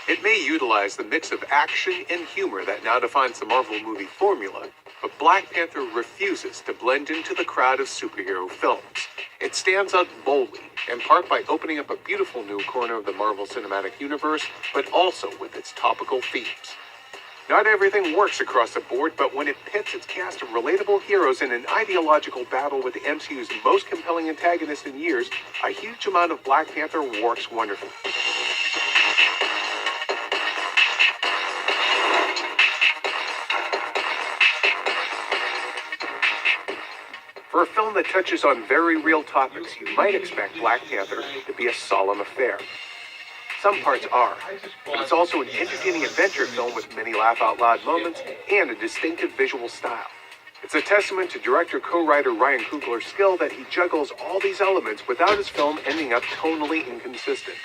It may utilize the mix of action and humor that now defines the Marvel movie formula, but Black Panther refuses to blend into the crowd of superhero films. It stands out boldly, in part by opening up a beautiful new corner of the Marvel Cinematic Universe, but also with its topical themes. Not everything works across the board, but when it pits its cast of relatable heroes in an ideological battle with the MCU's most compelling antagonist in years, a huge amount of Black Panther works wonderfully. For a film that touches on very real topics, you might expect Black Panther to be a solemn affair. Some parts are, but it's also an entertaining adventure film with many laugh-out-loud moments and a distinctive visual style. It's a testament to director co-writer Ryan Coogler's skill that he juggles all these elements without his film ending up tonally inconsistent.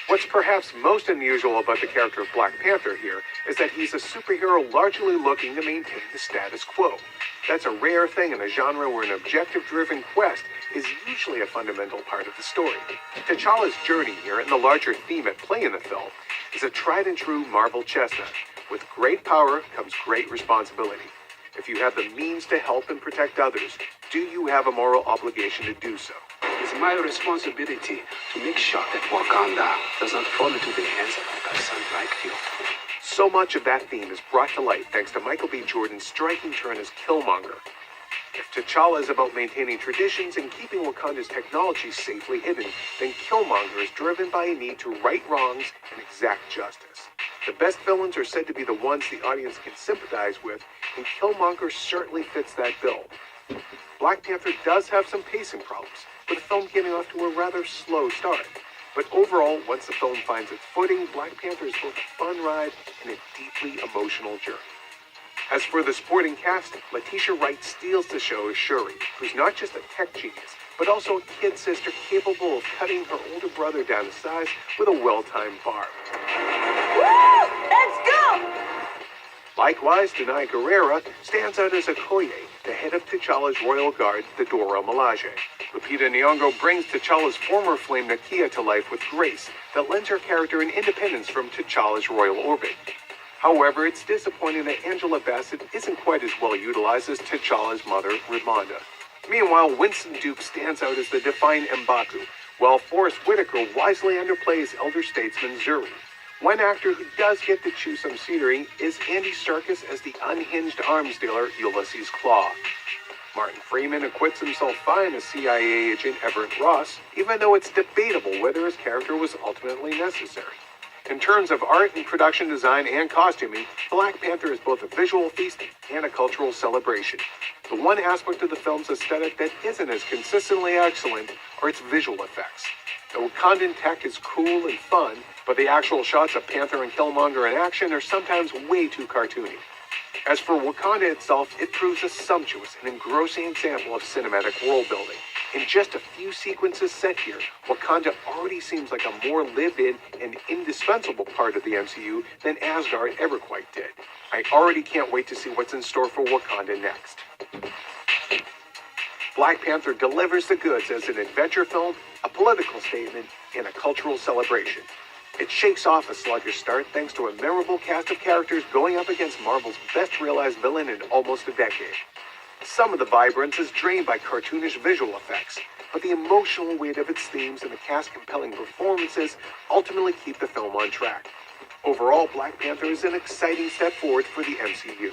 What's perhaps most unusual about the character of Black Panther here is that he's a superhero largely looking to maintain the status quo. That's a rare thing in a genre where an objective-driven quest is usually a fundamental part of the story. T'Challa's journey here, and the larger theme at play in the film, is a tried-and-true Marvel chestnut. With great power comes great responsibility. If you have the means to help and protect others, do you have a moral obligation to do so? It's my responsibility to make sure that Wakanda doesn't fall into the hands of a person like you. So much of that theme is brought to light thanks to Michael B. Jordan's striking turn as Killmonger. If T'Challa is about maintaining traditions and keeping Wakanda's technology safely hidden, then Killmonger is driven by a need to right wrongs and exact justice. The best villains are said to be the ones the audience can sympathize with, and Killmonger certainly fits that bill. Black Panther does have some pacing problems, with the film getting off to a rather slow start. But overall, once the film finds its footing, Black Panther is both a fun ride and a deeply emotional journey. As for the supporting cast, Letitia Wright steals the show as Shuri, who's not just a tech genius, but also a kid sister capable of cutting her older brother down to size with a well-timed barb. Woo! Let's go! Likewise, Denai Guerrera stands out as Okoye, the head of T'Challa's royal guard, the Dora Milaje. Lupita Nyong'o brings T'Challa's former flame Nakia to life with grace that lends her character an independence from T'Challa's royal orbit. However, it's disappointing that Angela Bassett isn't quite as well utilized as T'Challa's mother, Ramonda. Meanwhile, Winston Duke stands out as the defiant M'Baku, while Forrest Whitaker wisely underplays elder statesman Zuri. One actor who does get to chew some scenery is Andy Serkis as the unhinged arms dealer Ulysses Klaue. Martin Freeman acquits himself fine as CIA agent Everett Ross, even though it's debatable whether his character was ultimately necessary. In terms of art and production design and costuming, Black Panther is both a visual feast and a cultural celebration. The one aspect of the film's aesthetic that isn't as consistently excellent are its visual effects. The Wakandan tech is cool and fun, but the actual shots of Panther and Killmonger in action are sometimes way too cartoony. As for Wakanda itself, it proves a sumptuous and engrossing example of cinematic world building. In just a few sequences set here, Wakanda already seems like a more lived-in and indispensable part of the MCU than Asgard ever quite did. I already can't wait to see what's in store for Wakanda next. Black Panther delivers the goods as an adventure film, a political statement, and a cultural celebration. It shakes off a sluggish start thanks to a memorable cast of characters going up against Marvel's best realized villain in almost a decade. Some of the vibrance is drained by cartoonish visual effects, but the emotional weight of its themes and the cast's compelling performances ultimately keep the film on track. Overall, Black Panther is an exciting step forward for the MCU.